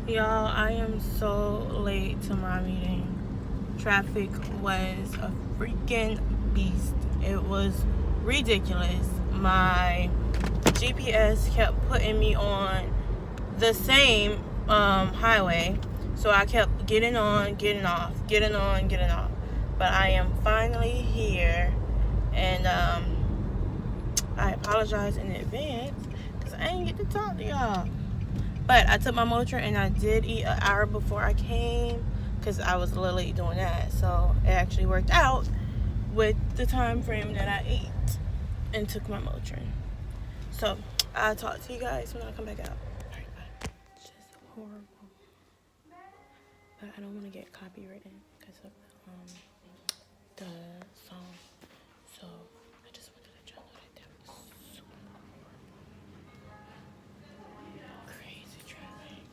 Y'all, I am so late to my meeting. Traffic was a freaking beast. It was ridiculous. My GPS kept putting me on the same highway, so I kept getting on, getting off, getting on, getting off. But I am finally here, and I apologize in advance because I didn't get to talk to y'all. But I took my Motrin and I did eat an hour before I came because I was a little late doing that. So it actually worked out with the time frame that I ate and took my Motrin. So I'll talk to you guys when I come back out. All right, bye. It's just horrible. But I don't want to get copywritten because of the song. So I just wanted to let y'all know that was super crazy traffic.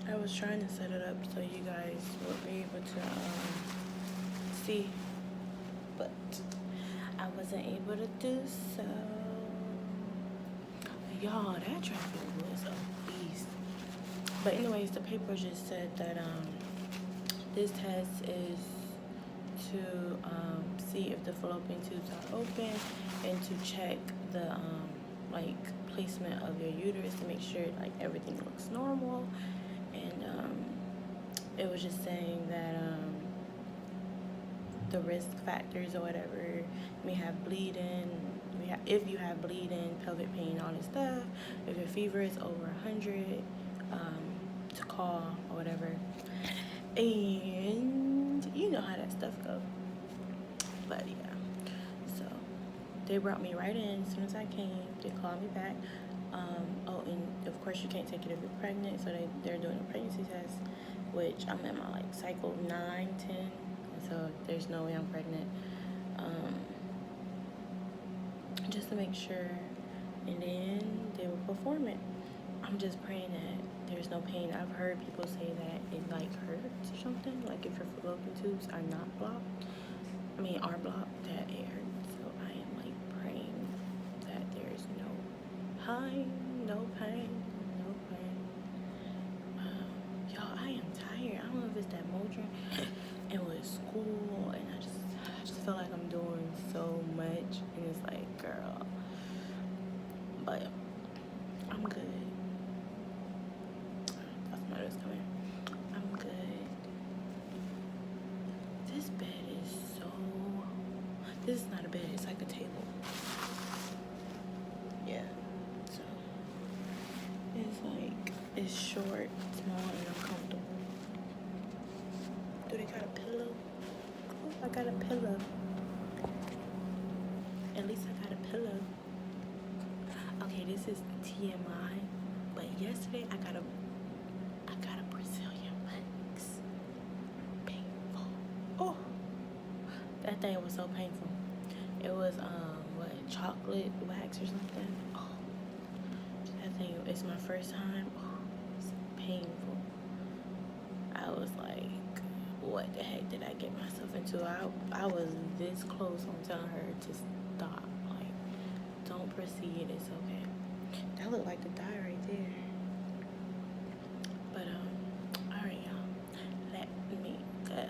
I was trying to set it up so you guys will be able to see, but I wasn't able to do so. Y'all, that traffic was a beast. But anyways, the paper just said that this test is to see if the fallopian tubes are open and to check the like placement of your uterus to make sure like everything looks normal. And it was just saying that the risk factors or whatever, may have bleeding, if you have bleeding, pelvic pain, all this stuff, if your fever is over 100, to call or whatever. And you know how that stuff goes. But yeah, so they brought me right in as soon as I came. They called me back. Oh, and of course you can't take it if you're pregnant, so they're doing a pregnancy test, which I'm at my like cycle 9, 10, so there's no way I'm pregnant. Just to make sure, and then they will perform it. I'm just praying that there's no pain. I've heard people say that it like hurts or something, like if your fallopian tubes are not blocked, are blocked, that it hurts. So I am like praying that there's no pain, no pain, no pain. Y'all, I am tired. I don't know if it's that Motrin and with school, and I just feel like I'm doing so much, and it's like, girl, but I'm good. That's my nose coming. I'm good. This bed is so. This is not a bed. It's like a table. Yeah. So it's like it's short, small, and uncomfortable. Do they got a pillow? Oh, I got a pillow. At least I got a pillow. Okay, this is TMI, but yesterday I got a Brazilian wax. Painful. Oh, that thing was so painful. It was chocolate wax or something. Oh, that thing. It's my first time. Oh, it's painful. I was like, what the heck did I get myself into? I was this close on telling her to stop. Like, don't proceed. It's okay. That looked like the dye right there. But all right, y'all. Let me go.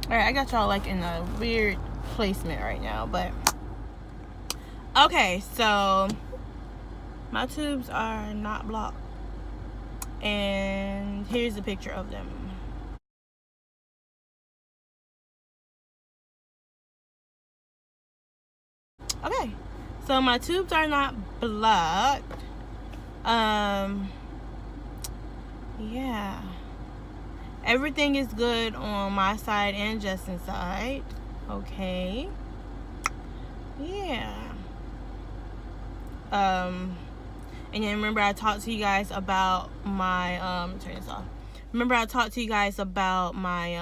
All right, I got y'all like in a weird placement right now, but okay. So my tubes are not blocked, and here's a picture of them. Okay, so my tubes are not blocked. Yeah, everything is good on my side and Justin's side. Okay. Yeah. And then remember I talked to you guys about my turn this off. Remember I talked to you guys about my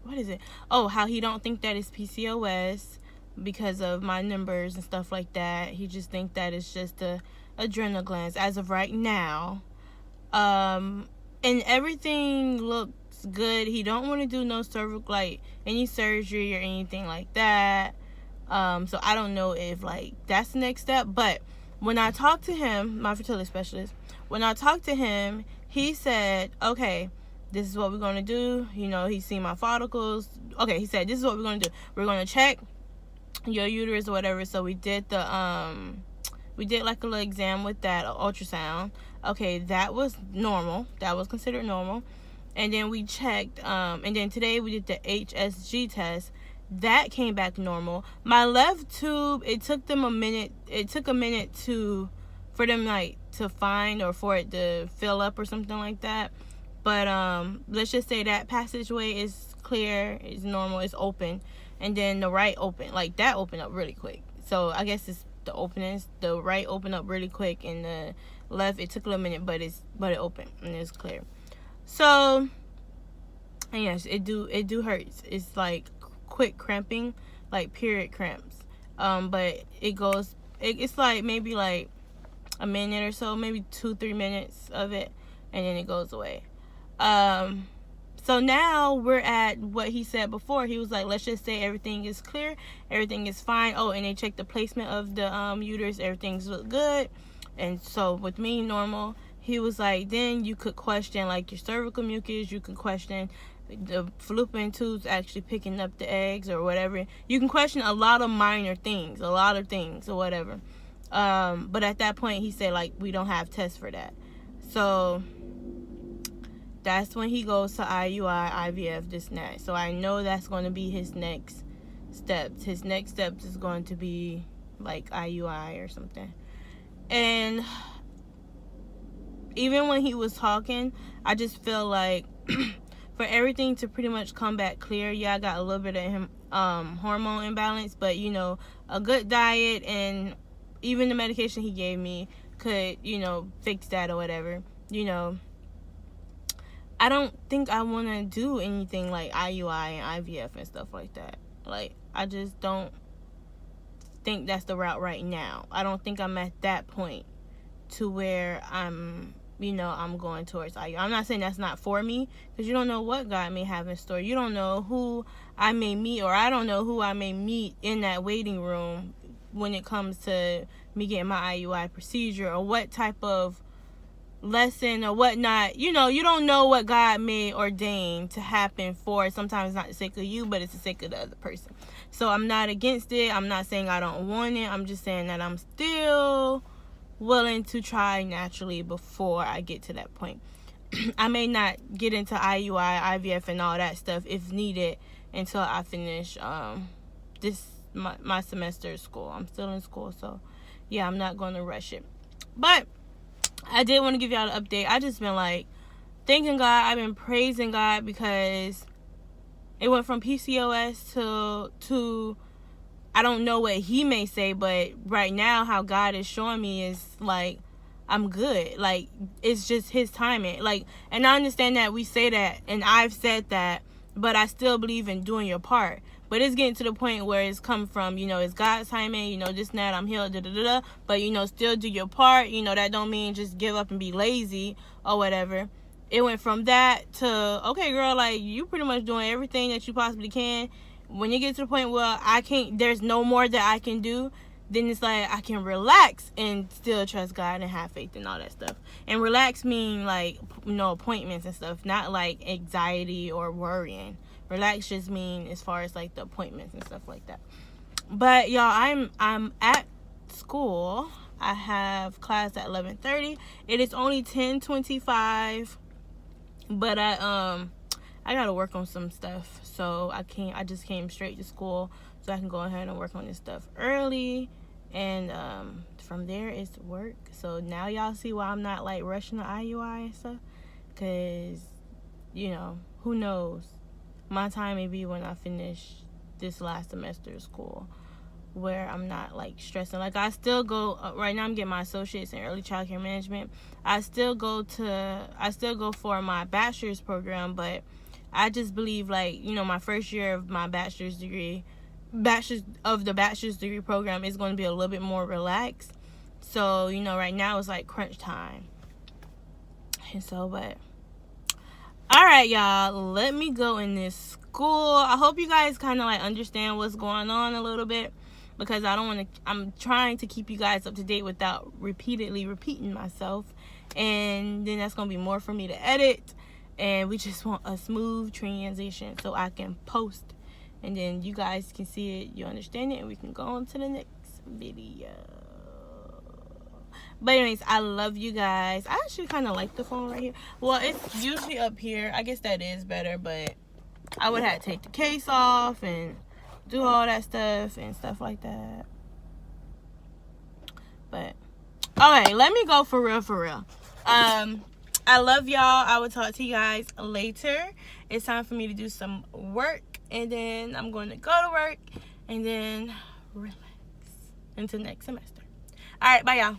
what is it? Oh, how he don't think that it's PCOS because of my numbers and stuff like that. He just think that it's just the adrenal glands as of right now. And everything looks good. He don't want to do no cervical, like any surgery or anything like that. So I don't know if like that's the next step. But when I talked to him, my fertility specialist, when I talked to him, he said, okay, this is what we're going to do. You know, he's seen my follicles. Okay, he said, this is what we're going to do. We're going to check your uterus or whatever. So we did like a little exam with that ultrasound. Okay, that was normal. That was considered normal. And then we checked, and then today we did the HSG test. That came back normal. My left tube, it took a minute for them like to find, or for it to fill up or something like that. But let's just say that passageway is clear, it's normal, it's open. And then the right open, like that opened up really quick. So I guess it's the openings. The right opened up really quick, and the left, it took a little minute, but it opened and it's clear. So and yes, it do hurts. It's like quick cramping, like period cramps. But it's like maybe like a minute or so, maybe 2-3 minutes of it, and then it goes away. So now we're at what he said before. He was like, let's just say everything is clear, everything is fine. Oh, and they checked the placement of the uterus, everything's look good. And so with me, normal. He was like, then you could question like your cervical mucus, you can question the fallopian tubes actually picking up the eggs or whatever. You can question a lot of minor things, or whatever. But at that point, he said like, we don't have tests for that. So that's when he goes to IUI, IVF, this and that. So I know that's going to be his next steps. His next steps is going to be like IUI or something. And even when he was talking, I just feel like for everything to pretty much come back clear, yeah, I got a little bit of him hormone imbalance, but you know, a good diet and even the medication he gave me could, you know, fix that or whatever. You know, I don't think I want to do anything like IUI and IVF and stuff like that. Like, I just don't think that's the route right now. I don't think I'm at that point to where I'm going towards IUI. I'm not saying that's not for me, because you don't know what God may have in store. You don't know who I may meet, or I don't know who I may meet in that waiting room when it comes to me getting my IUI procedure, or what type of lesson or whatnot. You know, you don't know what God may ordain to happen for. Sometimes it's not the sake of you, but it's the sake of the other person. So I'm not against it. I'm not saying I don't want it. I'm just saying that I'm still willing to try naturally before I get to that point. I may not get into IUI, IVF, and all that stuff if needed until I finish my semester of school. I'm still in school, so yeah, I'm not going to rush it. But I did want to give y'all an update. I just been like thanking God. I've been praising God, because it went from PCOS to I don't know what he may say, but right now how God is showing me is like I'm good. Like, it's just his timing. Like, and I understand that we say that, and I've said that, but I still believe in doing your part. But it's getting to the point where it's come from, you know, it's God's timing, you know, this and that, I'm healed, but, you know, still do your part. You know, that don't mean just give up and be lazy or whatever. It went from that to, okay, girl, like, you pretty much doing everything that you possibly can. When you get to the point where there's no more that I can do, then it's like I can relax and still trust God and have faith and all that stuff. And relax mean like, you know, appointments and stuff, not like anxiety or worrying. Relax just mean as far as like the appointments and stuff like that. But y'all, I'm at school. I have class at 11:30. It is only 10:25, but I gotta work on some stuff, so I just came straight to school so I can go ahead and work on this stuff early, and from there it's work. So now y'all see why I'm not like rushing the IUI and stuff, because, you know, who knows, my time may be when I finish this last semester of school, where I'm not like stressing. Like, I still go right now, I'm getting my associates in early child care management. I still go for my bachelor's program, but I just believe, like, you know, my first year of my bachelor's degree program is going to be a little bit more relaxed. So, you know, right now it's like crunch time. And so, but alright, y'all, let me go in this school. I hope you guys kind of like understand what's going on a little bit. because I don't want to. I'm trying to keep you guys up to date without repeatedly repeating myself, and then that's gonna be more for me to edit. And we just want a smooth transition so I can post, and then you guys can see it, you understand it, and we can go on to the next video. But anyways, I love you guys. I actually kind of like the phone right here. Well, it's usually up here. I guess that is better, but I would have to take the case off and do all that stuff and stuff like that. But okay, let me go for real. I love y'all. I will talk to you guys later. It's time for me to do some work, and then I'm going to go to work and then relax until next semester. All right, bye y'all.